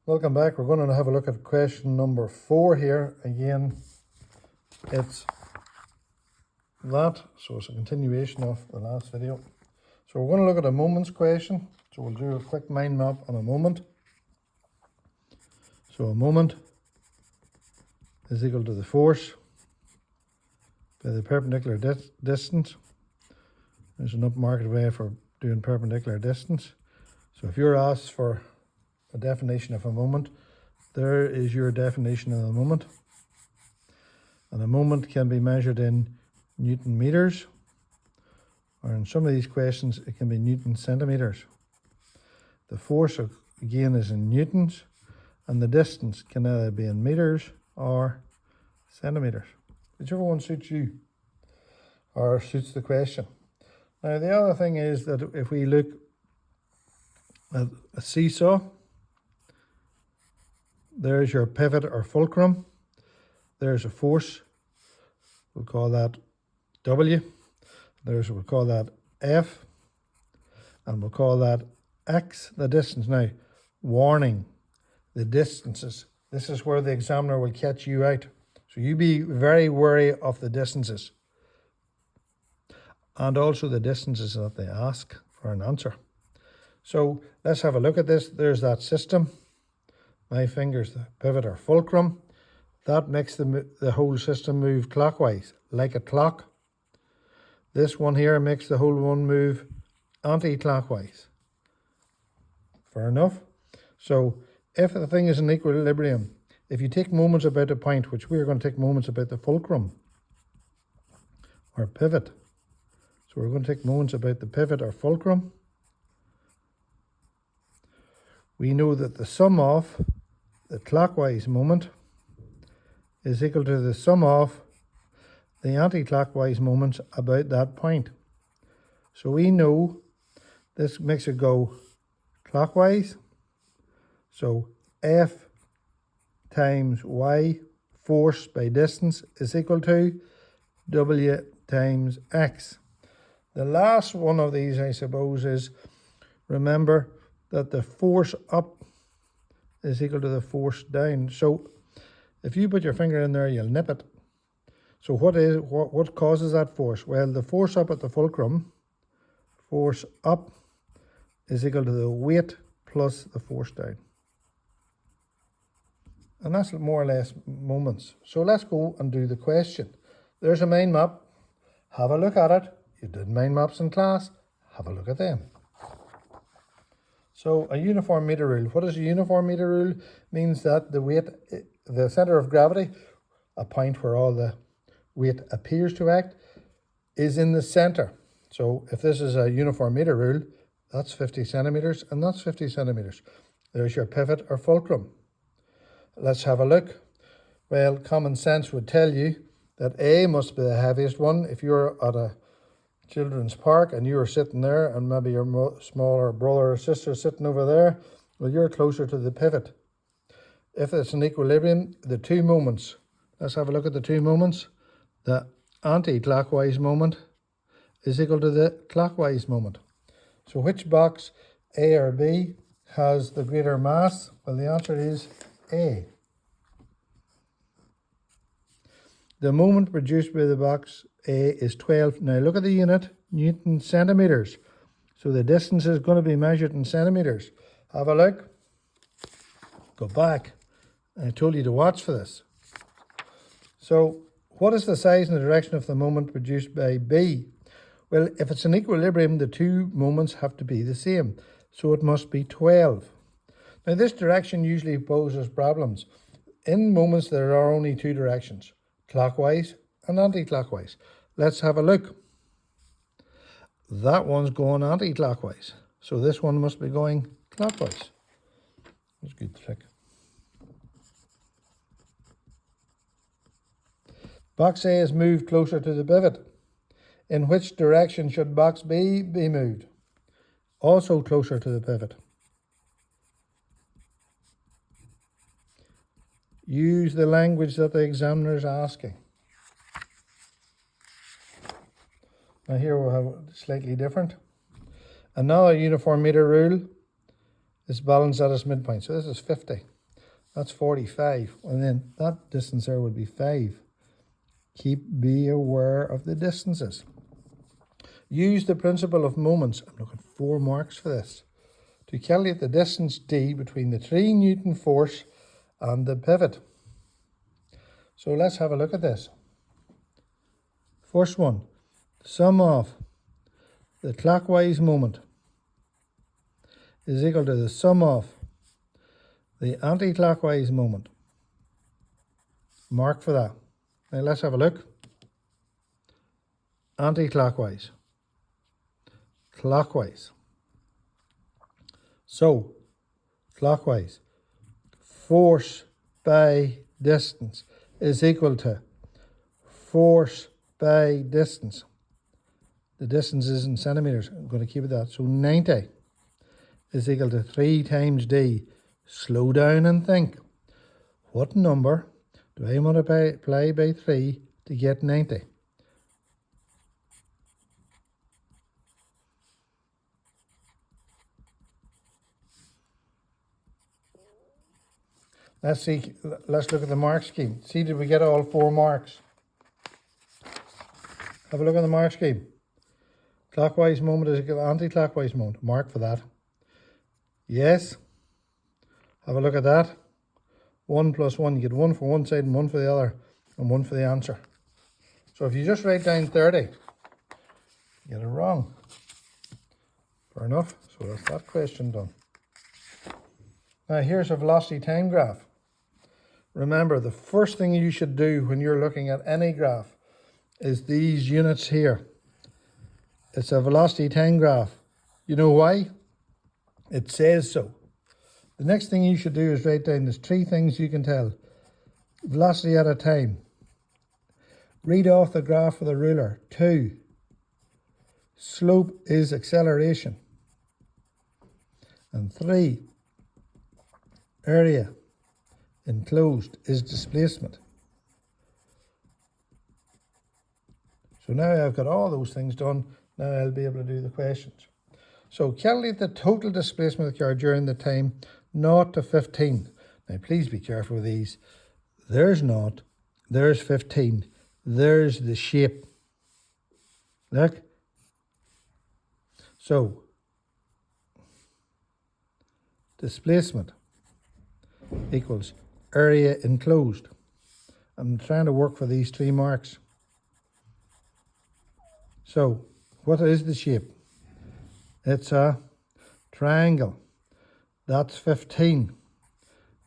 Welcome back. We're going to have a look at question number 4 here. Again, it's that, so it's a continuation of the last video. So we're going to look at a moments question. So we'll do a quick mind map on a moment. So a moment is equal to the force by the perpendicular distance. There's an upmarked way for doing perpendicular distance. So if you're asked for a definition of a moment, there is your definition of a moment. And a moment can be measured in Newton meters, or in some of these questions it can be Newton centimeters. The force again is in newtons, and the distance can either be in meters or centimeters, whichever one suits you or suits the question. Now the other thing is that if we look at a seesaw, there's your pivot or fulcrum. There's a force, we'll call that W. We'll call that F, and we'll call that X, the distance. Now, warning, the distances. This is where the examiner will catch you out. So you be very wary of the distances. And also the distances that they ask for an answer. So let's have a look at this. There's that system. My finger's the pivot or fulcrum. That makes the whole system move clockwise, like a clock. This one here makes the whole one move anti-clockwise. Fair enough? So if the thing is in equilibrium, if you take moments about a point, which we're going to take moments about the fulcrum or pivot. So we're going to take moments about the pivot or fulcrum. We know that the sum of the clockwise moment is equal to the sum of the anti-clockwise moments about that point. So we know this makes it go clockwise. So F times Y, force by distance, is equal to W times X. The last one of these, I suppose, is remember that the force up is equal to the force down. So if you put your finger in there, you'll nip it. So what causes that force? Well, the force up at the fulcrum, force up, is equal to the weight plus the force down. And that's more or less moments. So let's go and do the question. There's a mind map. Have a look at it. You did mind maps in class. Have a look at them. So a uniform meter rule. What is a uniform meter rule? Means that the weight, the center of gravity, a point where all the weight appears to act, is in the center. So if this is a uniform meter rule, that's 50 centimeters and that's 50 centimeters. There's your pivot or fulcrum. Let's have a look. Well, common sense would tell you that A must be the heaviest one. If you're at a children's park and you're sitting there and maybe your smaller brother or sister sitting over there, well, you're closer to the pivot. If it's in equilibrium, the two moments, let's have a look at the two moments. The anti-clockwise moment is equal to the clockwise moment. So which box, A or B, has the greater mass? Well, the answer is A. The moment produced by the box A is 12. Now look at the unit, Newton centimeters. So the distance is going to be measured in centimeters. Have a look. Go back. I told you to watch for this. So what is the size and the direction of the moment produced by B? Well, if it's in equilibrium, the two moments have to be the same. So it must be 12. Now this direction usually poses problems. In moments, there are only two directions, clockwise and anti-clockwise. Let's have a look. That one's going anti-clockwise. So this one must be going clockwise. That's a good trick. Box A is moved closer to the pivot. In which direction should box B be moved? Also closer to the pivot. Use the language that the examiner is asking. Now here we'll have slightly different. Another uniform meter rule is balanced at its midpoint. So this is 50. That's 45. And then that distance there would be 5. Be aware of the distances. Use the principle of moments. I'm looking 4 marks for this. To calculate the distance d between the 3 Newton force and the pivot. So let's have a look at this. First one, sum of the clockwise moment is equal to the sum of the anti-clockwise moment. Mark for that. Now let's have a look. Anti-clockwise. Clockwise. So, clockwise. Force by distance is equal to force by distance. The distance is in centimetres. I'm going to keep it that. So 90 is equal to 3 times d. Slow down and think. What number do I multiply by 3 to get 90? Let's look at the mark scheme. See, did we get all 4 marks? Have a look at the mark scheme. Clockwise moment is equal to anti-clockwise moment. Mark for that. Yes. Have a look at that. 1 plus 1. You get 1 for one side and 1 for the other, and 1 for the answer. So if you just write down 30, you get it wrong. Fair enough. So that's that question done. Now here's a velocity time graph. Remember, the first thing you should do when you're looking at any graph is these units here. It's a velocity time graph. You know why? It says so. The next thing you should do is write down, there's 3 things you can tell. Velocity at a time. Read off the graph with a ruler. 2. Slope is acceleration. And 3. Area enclosed is displacement. So now I've got all those things done. Now I'll be able to do the questions. So calculate the total displacement of the car during the time 0 to 15. Now please be careful with these. There's 0, there's 15, there's the shape. Look. So displacement equals area enclosed. I'm trying to work for these 3 marks. So what is the shape? It's a triangle. That's 15.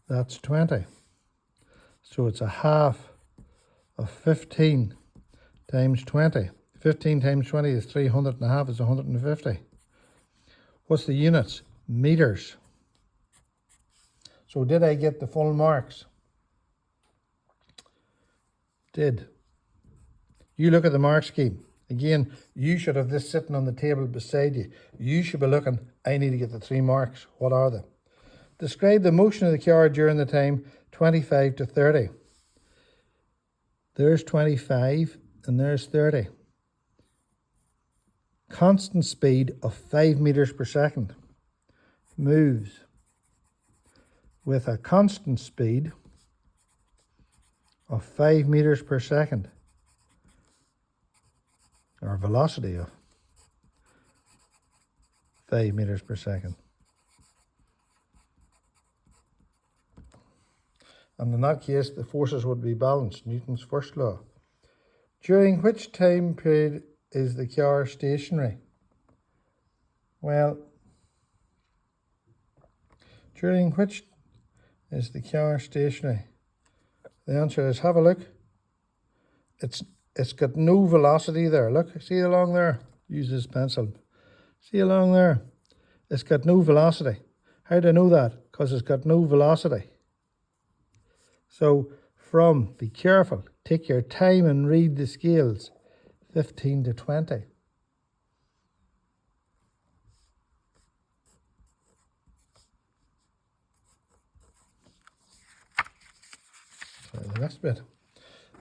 That's 20. So it's a half of 15 times 20. 15 times 20 is 300, and a half is 150. What's the units? Meters. So did I get the full marks? Did. You look at the mark scheme. Again, you should have this sitting on the table beside you. You should be looking, I need to get the 3 marks. What are they? Describe the motion of the car during the time 25 to 30. There's 25 and there's 30. Constant speed of 5 meters per second. Moves with a constant speed of 5 meters per second, or velocity of 5 meters per second. And in that case, the forces would be balanced, Newton's first law. During which time period is the car stationary? Well, during which is the car stationary? The answer is, have a look. It's got no velocity there. Look, see along there? Use this pencil. See along there? It's got no velocity. How do I know that? Because it's got no velocity. So be careful, take your time and read the scales. 15 to 20. The next bit.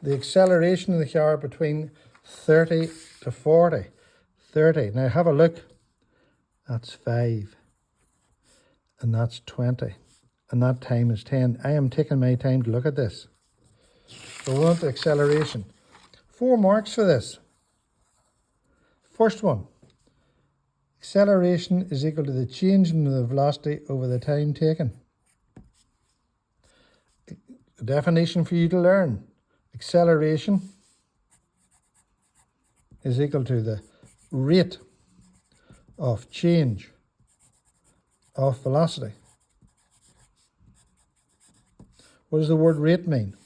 The acceleration of the car between 30 to 40. 30. Now have a look. That's 5. And that's 20. and that time is 10. I am taking my time to look at this. So we want the acceleration. 4 marks for this. First one, acceleration is equal to the change in the velocity over the time taken. A definition for you to learn. Acceleration is equal to the rate of change of velocity. What does the word rate mean?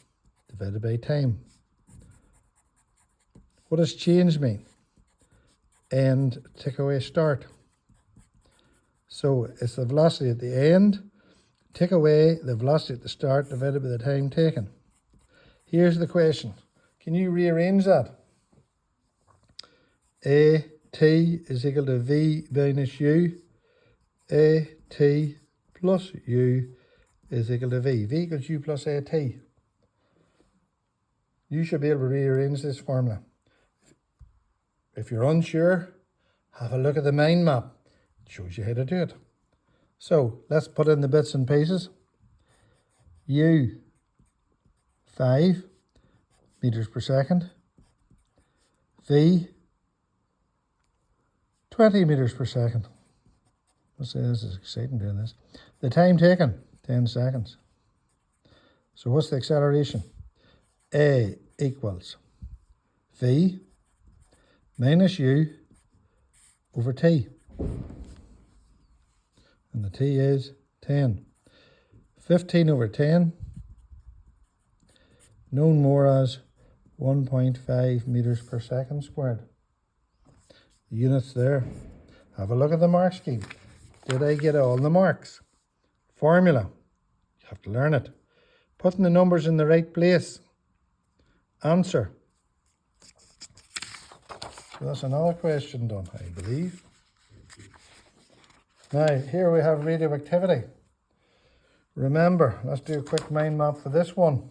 Divided by time. What does change mean? End, take away start. So it's the velocity at the end, take away the velocity at the start divided by the time taken. Here's the question. Can you rearrange that? AT is equal to V minus U. AT plus U is equal to V. V equals U plus AT. You should be able to rearrange this formula. If you're unsure, have a look at the mind map. It shows you how to do it. So let's put in the bits and pieces. U, 5 meters per second. V, 20 meters per second. Let's say this is exciting doing this. The time taken, 10 seconds. So what's the acceleration? A equals V minus U over T. And the T is 10. 15 over 10, known more as 1.5 meters per second squared. The units there. Have a look at the mark scheme. Did I get all the marks? Formula. You have to learn it. Putting the numbers in the right place. Answer. So that's another question done, I believe. Now, here we have radioactivity. Remember, let's do a quick mind map for this one.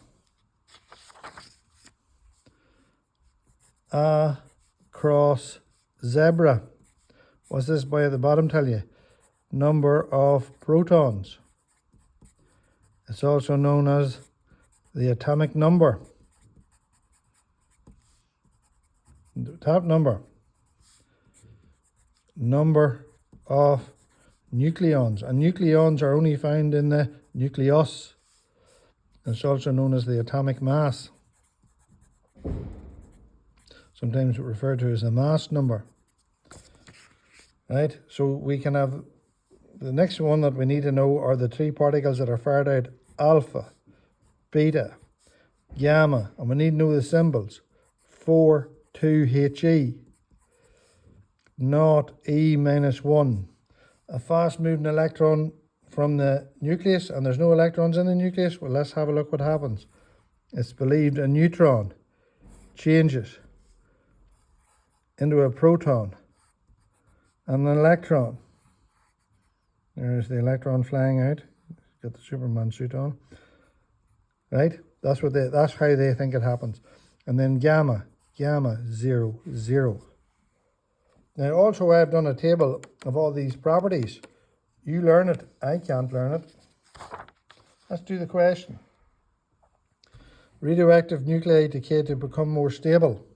A cross zebra. What's this boy at the bottom tell you? Number of protons. It's also known as the atomic number. The top number. Number of nucleons. And nucleons are only found in the nucleus. It's also known as the atomic mass. Sometimes referred to as the mass number. Right? So we can have the next one that we need to know are the 3 particles that are fired out: alpha, beta, gamma, and we need to know the symbols. 4, 2, He, not E minus 1. A fast moving electron from the nucleus, and there's no electrons in the nucleus. Well, let's have a look what happens. It's believed a neutron changes into a proton and an electron. There's the electron flying out. Got the Superman suit on. Right? That's how they think it happens. And then gamma, 0, 0. Now also I've done a table of all these properties. You learn it, I can't learn it. Let's do the question. Radioactive nuclei decay to become more stable.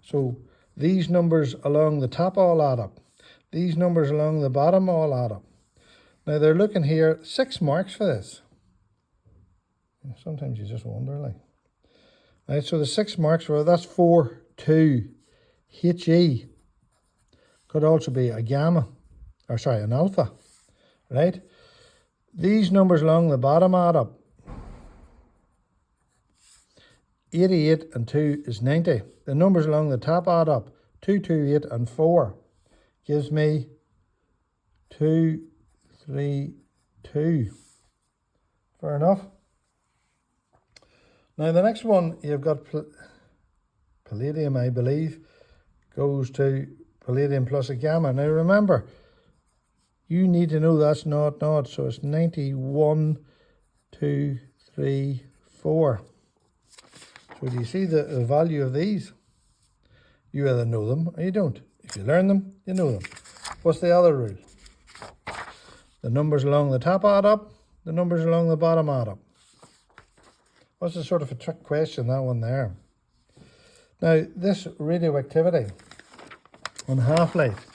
So these numbers along the top all add up. These numbers along the bottom all add up. Now they're looking here, 6 marks for this. Sometimes you just wonder, like. Right, so the 6 marks, well, that's 4, 2, He. Could also be a gamma, an alpha, right? These numbers along the bottom add up. 88 and 2 is 90. The numbers along the top add up. 2, 2, 8 and 4 gives me 2, 3, 2. Fair enough. Now the next one, you've got palladium, I believe, goes to palladium plus a gamma. Now remember, you need to know that's not, so it's 91, 2, 3, 4. So do you see the value of these? You either know them or you don't. If you learn them, you know them. What's the other rule? The numbers along the top add up, the numbers along the bottom add up. What's a sort of a trick question, that one there. Now, this radioactivity on half-life.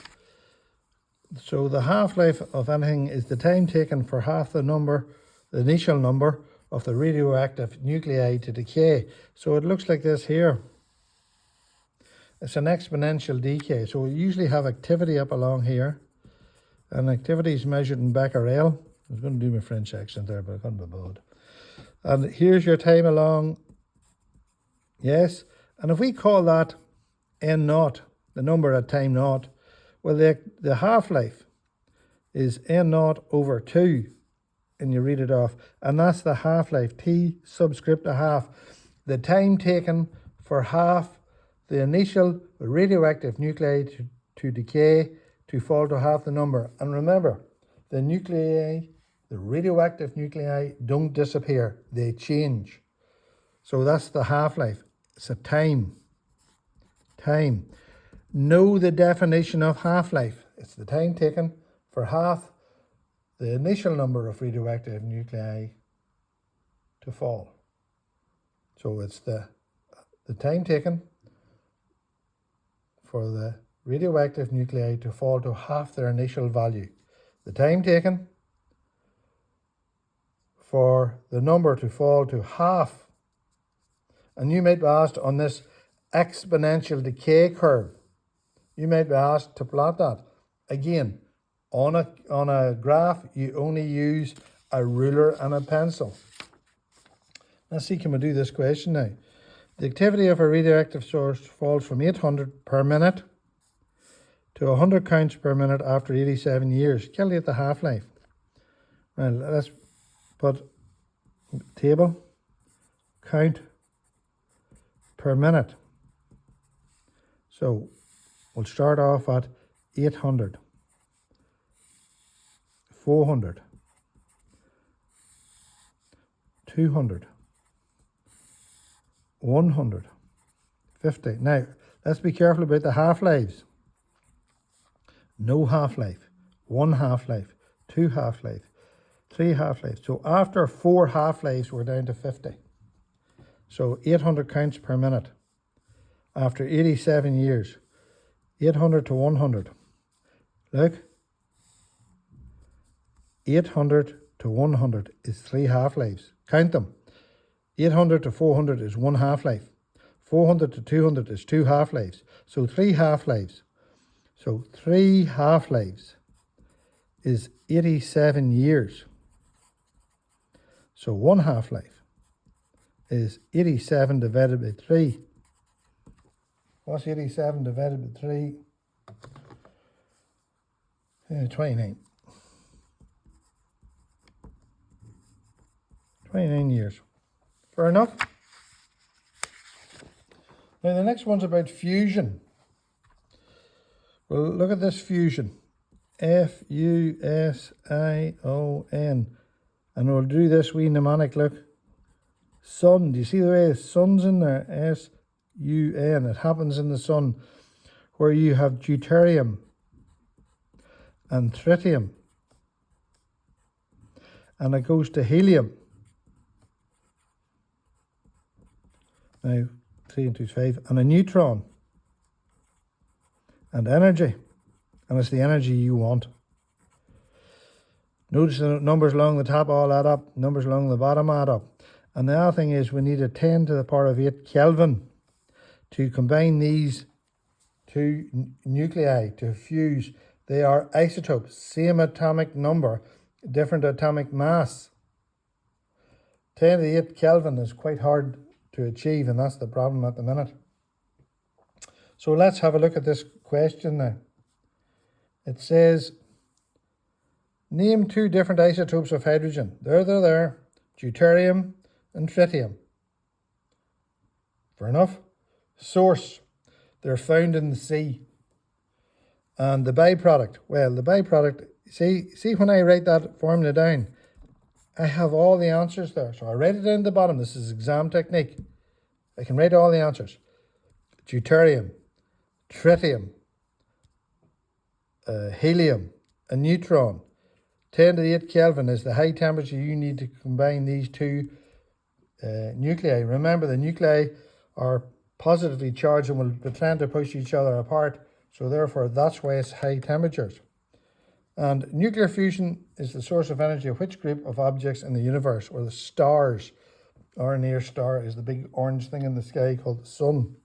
So the half-life of anything is the time taken for half the number, the initial number of the radioactive nuclei to decay. So it looks like this here. It's an exponential decay. So we usually have activity up along here. And activity is measured in becquerel. I was going to do my French accent there, but I couldn't be bothered. And here's your time along. Yes. And if we call that N0, the number at time naught, well, the half-life is N0 over 2, and you read it off. And that's the half-life, T subscript a half. The time taken for half the initial radioactive nuclei to decay, to fall to half the number. And remember, the nuclei, the radioactive nuclei don't disappear, they change. So that's the half-life. It's a time. Time. Know the definition of half-life. It's the time taken for half the initial number of radioactive nuclei to fall. So it's the time taken for the radioactive nuclei to fall to half their initial value. The time taken for the number to fall to half. And you might be asked on this exponential decay curve, you might be asked to plot that. Again, on a graph, you only use a ruler and a pencil. Let's see, can we do this question now? The activity of a radioactive source falls from 800 per minute to 100 counts per minute after 87 years. Calculate the half-life. Well, let's put table, count per minute. So we'll start off at 800, 400, 200, 100, 50. Now, let's be careful about the half-lives. No half-life, 1 half-life, 2 half-life, 3 half-lives. So after 4 half-lives, we're down to 50. So 800 counts per minute. After 87 years, 800 to 100. Look, 800 to 100 is 3 half-lives. Count them. 800 to 400 is 1 half-life. 400 to 200 is 2 half-lives. So 3 half-lives. So 3 half-lives is 87 years. So 1 half-life is 87 divided by 3. What's 87 divided by 3? 29. 29 years. Fair enough. Now the next one's about fusion. Well, look at this fusion. F-U-S-I-O-N. And we'll do this wee mnemonic, look. Sun, do you see the way the sun's in there? S-U-N. It happens in the sun where you have deuterium and tritium. And it goes to helium. Now, 3 and 2 is 5. And a neutron. And energy. And it's the energy you want. Notice the numbers along the top all add up. Numbers along the bottom add up. And the other thing is we need a 10 to the power of 8 Kelvin to combine these two nuclei to fuse. They are isotopes, same atomic number, different atomic mass. 10 to the 8 Kelvin is quite hard to achieve, and that's the problem at the minute. So let's have a look at this question now. It says, name 2 different isotopes of hydrogen. There. Deuterium and tritium. Fair enough. Source. They're found in the sea. And the byproduct. Well, the byproduct, see when I write that formula down, I have all the answers there. So I write it down at the bottom. This is exam technique. I can write all the answers. Deuterium, tritium, helium, a neutron, 10 to the 8 Kelvin is the high temperature you need to combine these two nuclei. Remember, the nuclei are positively charged and will be trying to push each other apart. So therefore, that's why it's high temperatures. And nuclear fusion is the source of energy of which group of objects in the universe, or the stars? Our near star is the big orange thing in the sky called the sun.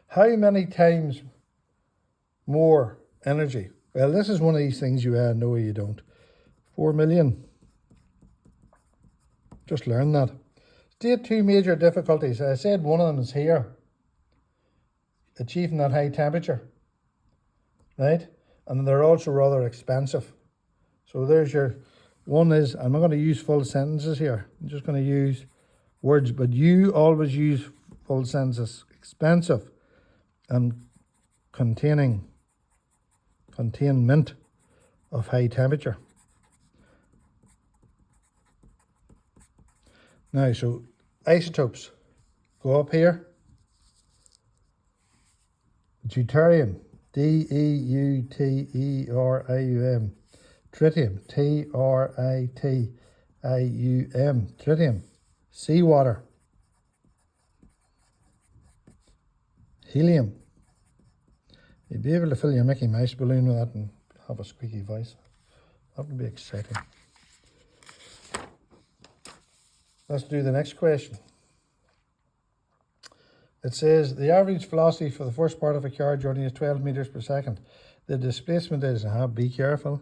How many times more energy? Well, this is one of these things you know you don't. 4 million. Just learn that. State two major difficulties. I said one of them is here. Achieving that high temperature. Right? And they're also rather expensive. So there's your one is, I'm not going to use full sentences here. I'm just going to use words, but you always use full sentences. Expensive and containment of high temperature. Now, so isotopes go up here. Deuterium, D-E-U-T-E-R-I-U-M. Tritium, T-R-I-T-I-U-M. Tritium. Seawater. Helium. You'd be able to fill your Mickey Mouse balloon with that and have a squeaky voice. That would be exciting. Let's do the next question. It says the average velocity for the first part of a car journey is 12 meters per second. The displacement is, be careful.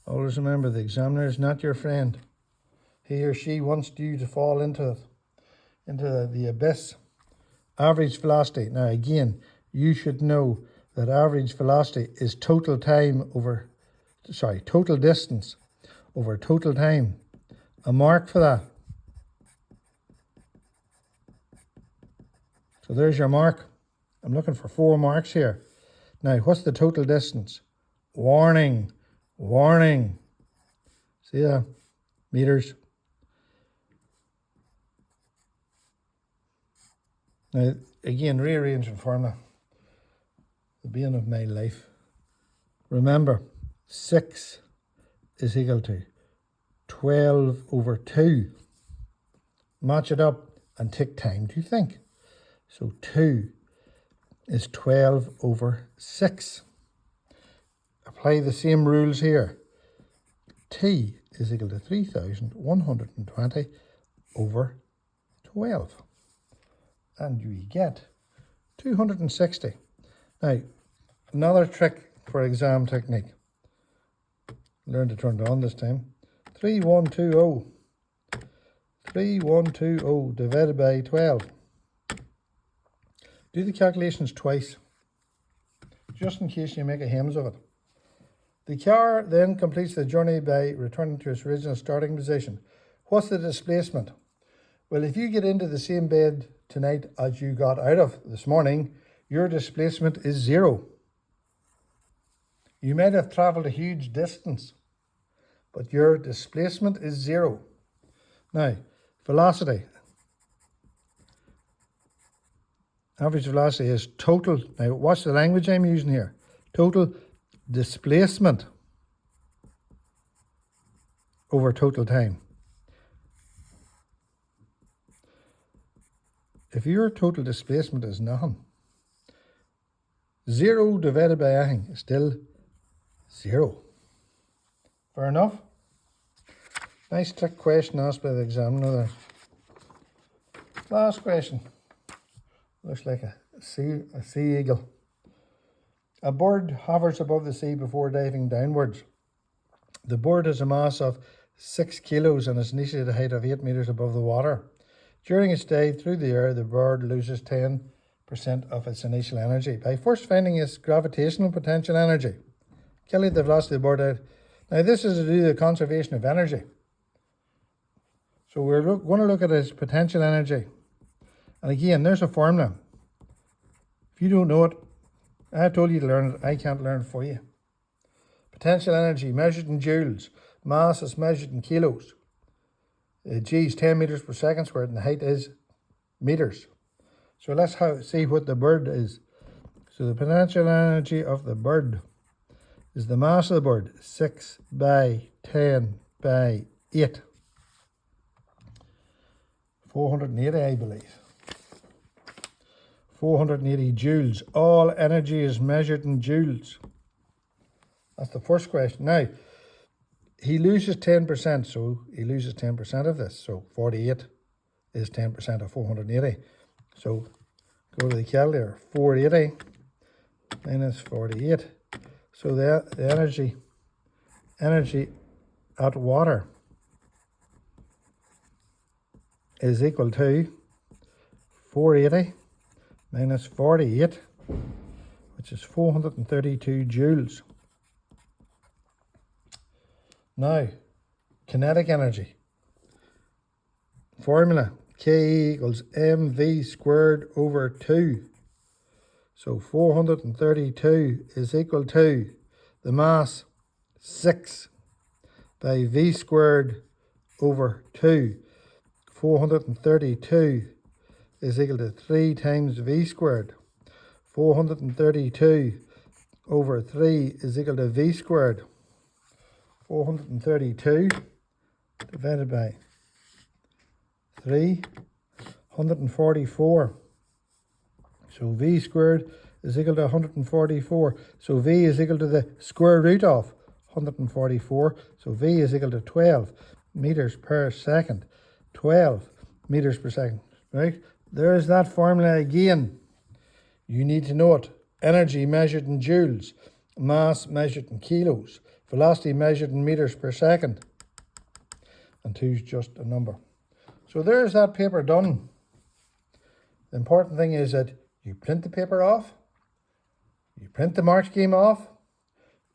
Always remember, the examiner is not your friend. He or she wants you to fall into the abyss. Average velocity. Now again, you should know that average velocity is total distance over total time. A mark for that. So there's your mark. I'm looking for 4 marks here. Now, what's the total distance? Warning. See that? Meters. Now, again, rearranging formula. The being of my life. Remember, 6 is equal to 12 over 2. Match it up and take time to think. So 2 is 12 over 6. Apply the same rules here. T is equal to 3,120 over 12. And you get 260. Now, another trick for exam technique. Learn to turn it on this time. 3120. 3120 divided by 12. Do the calculations twice, just in case you make a hymns of it. The car then completes the journey by returning to its original starting position. What's the displacement? Well, if you get into the same bed tonight as you got out of this morning, your displacement is 0. You might have travelled a huge distance, but your displacement is 0. Now, velocity. Average velocity is total. Now, watch the language I'm using here. Total displacement over total time. If your total displacement is nothing, 0 divided by anything is still 0. Fair enough? Nice trick question asked by the examiner there. Last question. Looks like a sea eagle. A bird hovers above the sea before diving downwards. The bird has a mass of 6 kilos and is initially at a height of 8 meters above the water. During its dive through the air, the bird loses 10% of its initial energy. By first finding its gravitational potential energy, calculate the velocity of the bird out. Now this is to do with the conservation of energy. So we're going to look at its potential energy. And again, there's a formula. If you don't know it, I told you to learn it. I can't learn it for you. Potential energy measured in joules. Mass is measured in kilos. G is 10 meters per second squared, and the height is meters. So let's see what the bird is. So the potential energy of the bird is the mass of the bird. 6 by 10 by 8. 480, I believe. 480 joules. All energy is measured in joules. That's the first question. Now, he loses 10%, so he loses 10% of this. So 48 is 10% of 480. So go to the calculator. 480 minus 48. So the energy at water is equal to 480 minus 48, which is 432 joules. Now, kinetic energy. Formula, K equals mv squared over 2. So 432 is equal to the mass 6 by v squared over 2. 432 is equal to 3 times v squared. 432 over 3 is equal to v squared. 432 divided by 3, 144. So v squared is equal to 144. So v is equal to the square root of 144. So v is equal to 12 meters per second. 12 meters per second, right? There's that formula again. You need to know it. Energy measured in joules, mass measured in kilos, velocity measured in meters per second, and 2 is just a number. So there's that paper done. The important thing is that you print the paper off, you print the mark scheme off,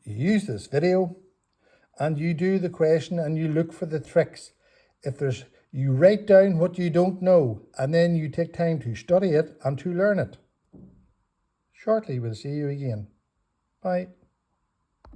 you use this video, and you do the question and you look for the tricks. You write down what you don't know, and then you take time to study it and to learn it. Shortly we'll see you again. Bye.